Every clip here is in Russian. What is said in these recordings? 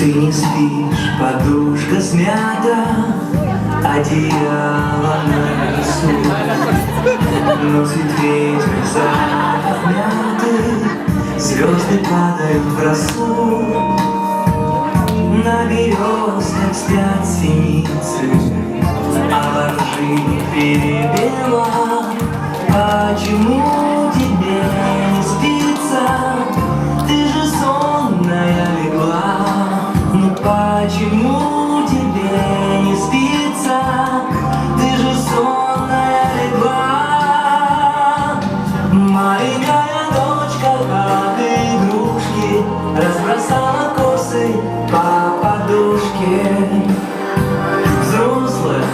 Ты не спишь, подушка смята, одеяло на весу, но цветет запах мяты, звезды падают в росу. На березках спят синицы, а во ржи перепела. Почему тебе не спится? Ты же сонная легла. Ну почему тебе не спится? Ты же сонная легла. Маленькая дочка, как игрушки, разбросала косы по подушке. Взрослая,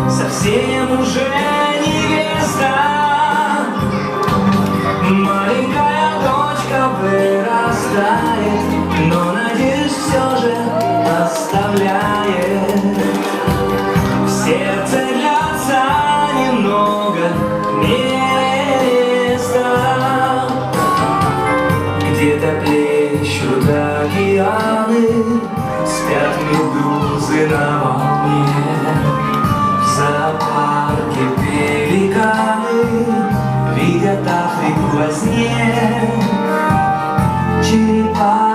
совсем уже невеста. Маленькая дочка вырастает, но, надеюсь, все же оставляет в сердце для отца немного места. Где-то плещут океаны, спят медузы на волне. В зоопарке пеликаны видят Африку во сне. Черепахи